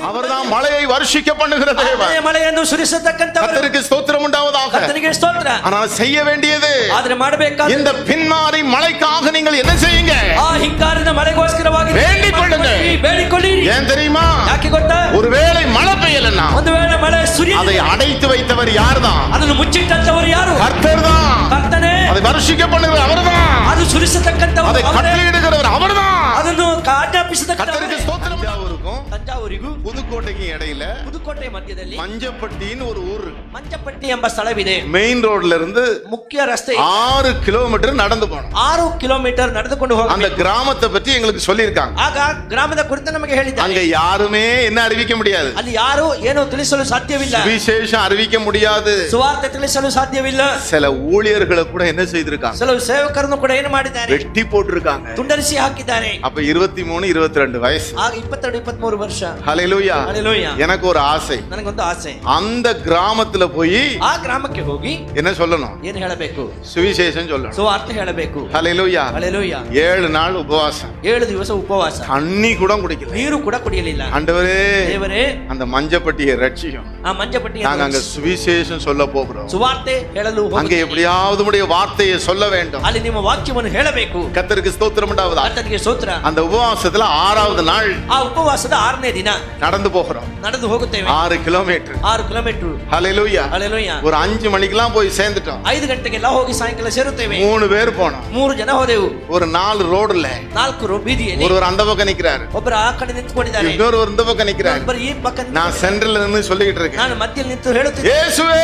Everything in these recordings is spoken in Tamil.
அவர்தான் மழையை வருஷிக்க பண்ணுகிற தேவன். ಮಳೆಯನ್ನು ಸುರಿಸತಕ್ಕಂತವರು. கர்த்தருக்கு ஸ்தோத்திரம் உண்டாவதாக. ಕರ್ತನಿಗೆ ಸ್ತೋತ್ರ. ஆனால் செய்ய வேண்டியது, ಆದರೆ ಮಾಡಬೇಕಾದ இந்த பின்மாரி மழைக்காக நீங்கள் என்ன செய்யுங்க? ಆ ಹಿಂಗಾರಿನ ಮಳೆಗೋಸ್ಕರವಾಗಿ வேண்டிಕೊಳ್ಳுங்க. ಬೇಡಿಕೊಳ್ಳಿರಿ. ஏன் தெரியுமா? ಯಾಕೆ ಗೊತ್ತಾ? ஒருவேளை மழை பெய்யலன்னா ಒಂದು ವೇಳೆ ಮಳೆ ಸುರಿಯಲಿಲ್ಲ, அதை அடைத்து வைத்தவர் யார்தான்? ಅದನ್ನು ಮುಚ್ಚಿಟ್ಟಂತವರು ಯಾರು? கர்த்தர்தான். ಕರ್ತನೇ. அதை வருஷிக்க பண்ணுகிறவர் அவர்தான். ಅದು ಸುರಿಸತಕ್ಕಂತವರು அதை கட்டளையிடுகிறவர் அவர்தான். ಅದನ್ನು ಆಜ್ಞಾಪಿಸತಕ್ಕಂತವರು. கர்த்தருக்கு ஸ்தோத்திரம். தஞ்சாவூருக்கும் ತಂಜಾವೂರಿಗೂ புதுக்கோட்டைக்கும் இடையில புதுக்கோட்டை மಧ್ಯದಲ್ಲಿ மஞ்சப்பட்டின்னு ஒரு ஊர். ಮಂಜಪಟ್ಟಿ ಎಂಬ ಸ್ಥಳವಿದೆ. மெயின் ரோட்ல இருந்து ಮುಖ್ಯ ರಸ್ತೆ 6 கிலோமீட்டர் நடந்து போனோம். 6 ಕಿಲೋಮೀಟರ್ ನಡೆದುಕೊಂಡು அந்த ಹೋಗಬೇಕು. கிராமத்தை பத்தி எங்களுக்கு சொல்லியிருக்காங்க. ಆಗ ಗ್ರಾಮದ ಕುರಿತು ನಮಗೆ ಹೇಳಿದ್ದಾರೆ. அங்க யாருமே என்ன அறிவிக்க முடியாது. ಅಲ್ಲಿ ಯಾರು ಏನು ತಿಳಿಸಲು ಸಾಧ್ಯವಿಲ್ಲ. சுவிசேஷம் அறிவிக்க முடியாது. ಸುವಾರ್ತೆ ತಿಳಿಸಲು ಸಾಧ್ಯವಿಲ್ಲ. சில ஊழியர்களை கூட என்ன செய்திருக்காங்க? ಕೆಲವು ಸೇವಕರನ್ನು ಕೂಡ ಏನು ಮಾಡಿದ್ದಾರೆ? வெட்டி போட்டிருக்காங்க. ತುಂಡರಿಸಿ ಹಾಕಿದ್ದಾರೆ. அப்ப 23 22 வயசு. ಆಗ 22 23 ವರ್ಷ. ஹல்லேலூயா. ஹல்லேலூயா. எனக்கு ஒரு ஆசை. ನನಗೊಂದು ಆಸೆ. அந்த கிராமத்துல போய் ಆ ಗ್ರಾಮಕ್ಕೆ ಹೋಗಿ என்ன சொல்லணும்? ಏನು ಹೇಳಬೇಕು? சுவிசேஷம் சொல்லணும். ಸುವಾರ್ತೆ ಹೇಳಬೇಕು. ஹல்லேலூயா. ஹல்லேலூயா. 7 நாள் உபவாசம். 7 ದಿವಸ ಉಪವಾಸ. தண்ணி கூட குடிக்கல. ನೀರು ಕೂಡ ಕುಡಿಯಲಿಲ್ಲ. ஆண்டவரே, ದೇವರೇ, அந்த மஞ்சப்பட்டியை ரட்சியும். ಆ ಮಂಜಪಟ್ಟಿಯನ್ನು நாங்க அங்க சுவிசேஷம் சொல்ல போகிறோம். ಸುವಾರ್ತೆ ಹೇಳಲು அங்க ಹೋಗುತ್ತೇವೆ. எப்படியாவது உடைய வார்த்தையை சொல்ல வேண்டும். ಅಲ್ಲಿ ನಿಮ್ಮ ವಾಕ್ಯವನ್ನು ಹೇಳಬೇಕು. கர்த்தருக்கு ஸ்தோத்திரம் உண்டாவதாக. ಕರ್ತನಿಗೆ ಸ್ತೋತ್ರ. அந்த உபவாசத்துல 6வது நாள் ಆ ಉಪವಾಸದ 6ನೇ ದಿನ நடந்து போகிறோம். ನಡೆದು ಹೋಗುತ್ತೇವೆ. 6 கிலோமீட்டர். 6 ಕಿಲೋಮೀಟರ್. ஹல்லேலூயா. ಹಲ್ಲೆಲೂಯಾ. ஒரு 5 மணிக்கெல்லாம் போய் சேர்ந்துட்டோம். 5 ಗಂಟೆಗೆಲ್ಲ ಹೋಗಿ ಸಾಯಂಕಾಲ ಸೇರುತ್ತೇವೆ. 3 பேர் போனோம். 3 ಜನ ಹೋದೆವು. ஒரு 4 ரோடுல 4 ಬೀದಿಯಲ್ಲಿ ஒருவர் அந்த பக்கம் நிக்கிறாரு, ಒಬ್ಬರು ಆ ಕಡೆ ನಿಂತುಕೊಂಡಿದ್ದಾರೆ, இன்னொரு இந்த பக்கம் நிக்கிறாரு. ಒಬ್ಬರು ಈ ಪಕ್ಕ நான் சென்டர்ல நின்னு சொல்லிட்டு இருக்கேன். ನಾನು ಮಧ್ಯದಲ್ಲಿ ನಿಂತು ಹೇಳುತ್ತಿದ್ದೆ, இயேசுவே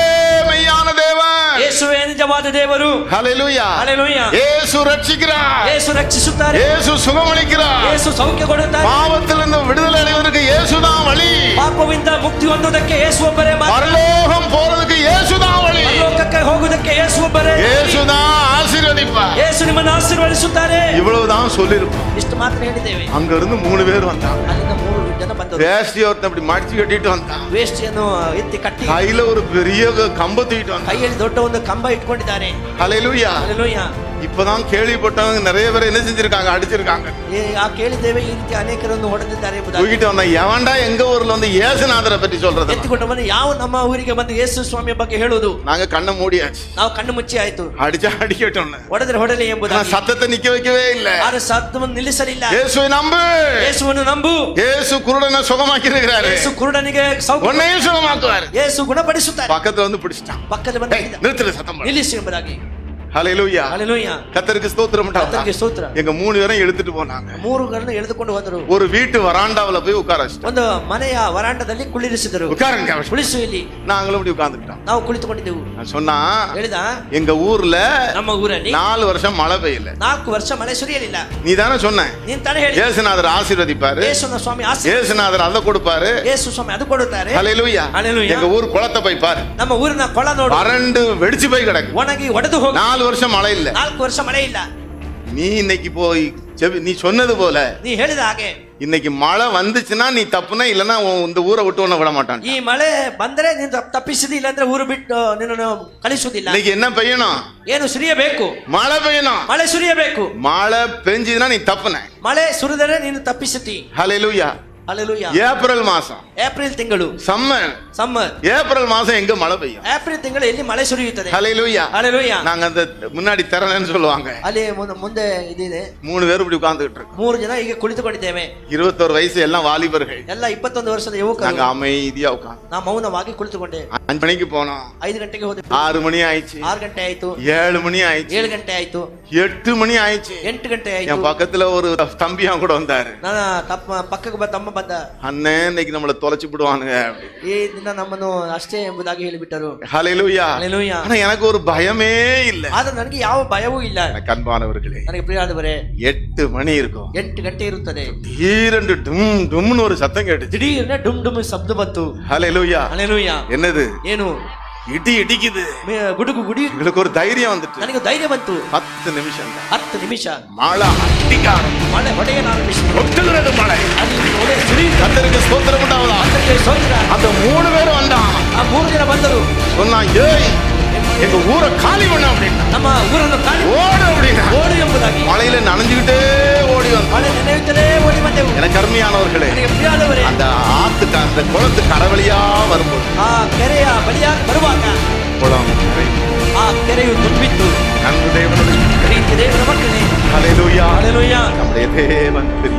மெய்யான தேவன். ಯೇಸುವೇ ನಿಜವಾದ ದೇವರು. ஹல்லேலூயா. ಹಲ್ಲೆಲೂಯಾ. இயேசு ரட்சிக்கிறார். ಯೇಸು ರಕ್ಷಿಸುತ್ತಾರೆ. இயேசு சுகமளிக்கிறார். ಯೇಸು ಸೌಖ್ಯ ಕೊಡುತ್ತಾರೆ. பாவத்திலிருந்து விடுதலை அடைவதற்கு இயேசுதான் வழி. ಪಾಪವಿಂದ ಮುಕ್ತಿ ಹೊಂದುವುದಕ್ಕೆ ಯೇಸು ಒಬ್ಬರೇ ಮಾರ್ಗ. பரலோகம் போறதுக்கு இயேசுதான் வழி. ಪರಲೋಕಕ್ಕೆ ಹೋಗುವುದಕ್ಕೆ ಯೇಸು ಒಬ್ಬರೇ. இயேசுதான் ஆசீர்வதிப்பார். ಯೇಸು ನಿಮ್ಮನ್ನು ಆಶೀರ್ವದಿಸುತ್ತಾರೆ. இவ்வளவுதான் சொல்லிருப்போம். ಇಷ್ಟು ಮಾತ್ರ ಹೇಳಿದ್ದೇವೆ. அங்க இருந்து 3 பேர் வந்தாங்க. ಅಲ್ಲಿಂದ 3 ಜನ ಬಂದರು. வேஷ்டி ஒருத்தன் அப்படி மடிச்சு கட்டிட்டு வந்தான். ವೇಷ್ಟಿಯನ್ನು ಎತ್ತಿ ಕಟ್ಟಿ கையில ஒரு பெரிய கம்ப தூக்கிட்டு வந்தான். ಕೈಯಲ್ಲಿ ದೊಡ್ಡ ಒಂದು ಕಂಬ ಇಟ್ಕೊಂಡಿದ್ದಾರೆ. ஹல்லேலூயா. ಹಲ್ಲೆಲೂಯಾ. இப்பதான் கேள்விப்பட்டவங்க நிறைய பேர் என்ன செஞ்சிருக்காங்க? அடிச்சிருக்காங்க. ಆ ಕೇಳಿದ್ದೇವೆ, ಈ ರೀತಿ ಅನೇಕರನ್ನು ಹೊಡೆದಿದ್ದಾರೆ ಎಂಬುದಾಗಿ. தூக்கிட்டு வந்தா எவன்டா எங்க ஊர்ல வந்து இயேசுநாதரை பற்றி சொல்றது? ಎತ್ತಿಕೊಂಡು ಬಂದು ಯಾವ ನಮ್ಮ ಊರಿಗೆ ಬಂದು ಯೇಸು ಸ್ವಾಮಿಯ ಬಗ್ಗೆ ಹೇಳುವುದು? நாங்க கண்ணை மூடியாச்சு. ನಾವು ಕಣ್ಣು ಮುಚ್ಚಿ ಆಯ್ತು. அடிச்சா அடிக்கட்டும், ಹೊಡೆದ್ರೆ ಹೊಡಲಿ ஆனா ಎಂಬುದಾಗಿ. சத்தத்தை நிக்க வைக்கவே இல்ல. ಆದ್ರೆ ಸತ್ತವನ್ನು ನಿಲ್ಲಿಸಲಿಲ್ಲ. இயேசுவை நம்பு. ಯೇಸುವನ್ನು ನಂಬು. இயேசு குருடனை சுகமாக்கி இருக்கிறாரு. ಯೇಸು ಕುರುಡನಿಗೆ ಸೌಖ್ಯ, உன்னையும் சுகமாக்குவார். ಯೇಸು ಗುಣಪಡಿಸುತ್ತಾರೆ. பக்கத்துல வந்து பிடிச்சிட்டான். ಪಕ್ಕದಲ್ಲಿ ಬಂದು நிறுத்துற சத்தம் போடு. ನಿಲ್ಲಿಸಿ ಎಂಬುದಾಗಿ. ஹல்லேலூயா. ಹಲ್ಲೆಲೂಯಾ. கர்த்தருக்கு ஸ்தோத்திரம் உண்டாவதாக. ಕರ್ತನಿಗೆ ಸ್ತೋತ್ರ. எங்க 3 பேரும் எடுத்துட்டு போனாங்க. 3 ಗರನ್ನು ಎಳೆದುಕೊಂಡು ಹೋದರು. ஒரு வீட்டு வராண்டாவுல போய் உட்கார வச்சிட்டாங்க. ಒಂದು ಮನೆಯ ವರಾಂಡದಲ್ಲಿ ಕುಳ್ಳಿರಿಸಿದರು. உட்காருங்க. ಕುಳಿಸು ಇಲ್ಲಿ. நாங்களும் இப்படி உட்கார்ந்துட்டோம். ನಾವು ಕುಳಿತುಕೊಂಡಿದ್ದೆವು. நான் சொன்னா, ಹೇಳಿದ, எங்க ஊர்ல ನಮ್ಮ ಊರಲ್ಲಿ 4 வருஷம் மழை பெய்யல. 4 ವರ್ಷ ಮಳೆ ಸುರಿಯಲಿಲ್ಲ. நீ தானே சொன்ன? ನೀನ್ ತಾನೇ ಹೇಳಿ. இயேசுநாதர் ஆசீர்வதிப்பாரு. ಯೇಸುನ ಸ್ವಾಮಿ இயேசுநாதர் அதை கொடுப்பாரு. ಯೇಸು ಸ್ವಾಮಿ ಅದು ಕೊಡುತ್ತಾರೆ. ஹல்லேலூயா. ஹல்லேலூயா. எங்க ஊர் குளத்தை போய் பாரு. ನಮ್ಮ ಊರಿನ ಕೊಳ ನೋಡು, வறண்டு வெடிச்சு போய் கிடக்கு. ಒಣಗಿ ಒಡೆದು ಹೋಗಿ. 4 வருஷம் மழை இல்ல. 4 ವರ್ಷ ಮಳೆ ಇಲ್ಲ. நீ இன்னைக்கு போய் நீ சொன்னது போல ನೀ ಹೇಳಿದ ಹಾಗೆ இன்னைக்கு மழை வந்துச்சுன்னா நீ தப்புனா, இல்லன்னா இந்த ஊரை விட்டு உன்னை விட மாட்டான். ಈ ಮಳೆ ಬಂದ್ರೆ ನೀನು ತಪ್ಪಿಸಿದಿ, ಇಲ್ಲಾಂದ್ರೆ ಊರು ಬಿಟ್ಟು ನಿನ್ನನ್ನು ಕಳಿಸುವುದಿಲ್ಲ. இன்னைக்கு என்ன பெய்யணும்? ಏನು ಸುರಿಯಬೇಕು? மழை பெய்யணும். ಮಳೆ ಸುರಿಯಬೇಕು. மழை பெஞ்சதுன்னா நீ தப்புன. ಮಳೆ ಸುರಿದರೆ ನೀನು ತಪ್ಪಿಸುತ್ತಿ. ஹல்லேலூயா. ಹಲ್ಲೆಲೂಯಾ. ஏப்ரல் மாசம், ಏಪ್ರಿಲ್ ತಿಂಗಳು சம்மர். ಸಮ್ಮರ್. ஏப்ரல் மாசம் எங்க மழை பெய்யும்? ಏಪ್ರಿಲ್ ತಿಂಗಳು ಎಲ್ಲಿ ಮಳೆ ಸುರಿಯುತ್ತದೆ? ஹல்லேலூயா. ಹಲ್ಲೆಲೂಯಾ. நாங்க அந்த முன்னாடி திறனன்னு சொல்லுவாங்க. ಅಲ್ಲಿ ಮುಂದೆ ಇದಿದೆ. 3 பேர் இப்படி உட்கார்ந்துட்டு இருக்கோம். 3 ಜನ ಈಗ ಕುಳಿತುಕೊಂಡಿದ್ದೇವೆ. 21 ವಯಸ್ಸು, எல்லாம் வாலிபர்கள். ಎಲ್ಲ 21 ವರ್ಷದ நாங்க ಯುವಕರು. அமைதியா உட்கார்ந்து ನಾ ಮೌನವಾಗಿ ಕುಳಿತುಕೊಂಡೆ. 5 மணிக்கு போனோம். 5 ಗಂಟೆಗೆ ಹೋದೆ. 6 மணி ஆயிடுச்சு. 6 ಗಂಟೆ ಆಯ್ತು. 7 மணி ஆயிடுச்சு. 7 ಗಂಟೆ ಆಯ್ತು. 8 மணி ஆயிடுச்சு. 8 ಗಂಟೆ ಆಯ್ತು. என் பக்கத்துல ஒரு தம்பியா கூட வந்தாரு. ನನ್ನ ಪಕ್ಕಕ್ಕೆ ತಮ್ಮ ಬಂದ. அண்ணே, இன்னைக்கு நம்மள தொலைச்சு விடுவானுங்க. ಈ ದಿನ ನಮ್ಮನ್ನು ಅಷ್ಟೇ ಎಂಬುದಾಗಿ ಹೇಳಿಬಿಟ್ಟರು. ஹல்லேலூயா. ಹಲ್ಲೆಲೂಯಾ. ஆனா எனக்கு ஒரு பயமே இல்ல. ಆದ್ರೆ ನನಗೆ ಯಾವ ಭಯವೂ ಇಲ್ಲ. எனக்கு அன்பானவர்களே, ನನಗೆ ಪ್ರಿಯರಾದವರೇ, 8 மணி இருக்கும். 8 ಗಂಟೆ ಇರುತ್ತದೆ. திடீரென்று டும் டும்னு ஒரு சத்தம் கேட்டுச்சு. ದಿಢೀರ್ನೆ ಡುಮ್ ಡುಮ್ ಶಬ್ದ ಬಂತು. ஹல்லேலூயா. ಹಲ್ಲೆಲೂಯಾ. என்னது? ಏನು? இடி இடிக்குது. ಗುಡುಗು ಗುಡಿ. உங்களுக்கு ஒரு தைரியம் வந்துட்டு. ನನಗೆ ಧೈರ್ಯ ಬಂತು. 10 நிமிஷம் தான். 10 ನಿಮಿಷ மழை அடிக்க ஆரம்பிச்சு. ಮಳೆ ಹೊಡೆಯಲಾರಂಭಿಸಿತು. ஒட்டுகிறது மழை. ಅಲ್ಲಿ ಹೊಡೆ ಸುರಿಯಿತು. கர்த்தருக்கு ஸ்தோத்திரம் உண்டாவதாக. ಕರ್ತನಿಗೆ ಸ್ತೋತ್ರ. அந்த 3 பேரும் வந்தான். ಆ 3 ಜನ ಬಂದರು. சொன்னா, ஏய் எங்க ஊரை காலி பண்ண அப்படின்னா, ನಮ್ಮ ಊರನ್ನು ಕಾಲಿ ஓடு அப்படின்னா, ಓಡು ಎಂಬುದಾಗಿ. மழையில நனைஞ்சுக்கிட்டே ஓடி ஓடி வந்தோம். ಮಳೆ ನೆನೆಯುತ್ತಲೇ ಓಡಿ ಬಂದೆವು. எனக்கு அருமையானவர்களே, ನನಗೆ ಪ್ರಿಯವಾದವರೇ, அந்த ஆத்துக்கு அந்த குளத்து கரவழியா வரும்போது ಆ ಕೆರೆಯ ಬಳಿಯಾಗಿ ಬರುವಾಗ குளம் நிறையும். ಆ ಕೆರೆಯು ತುಂಬಿತ್ತು. அன்பு தேவனுடைய ಪ್ರೀತಿ ದೇವರ ಮಕ್ಕಳೇ, ஹல்லேலூயா. ಹಲ್ಲೆಲೂಯಾ. நம்முடைய தேவன்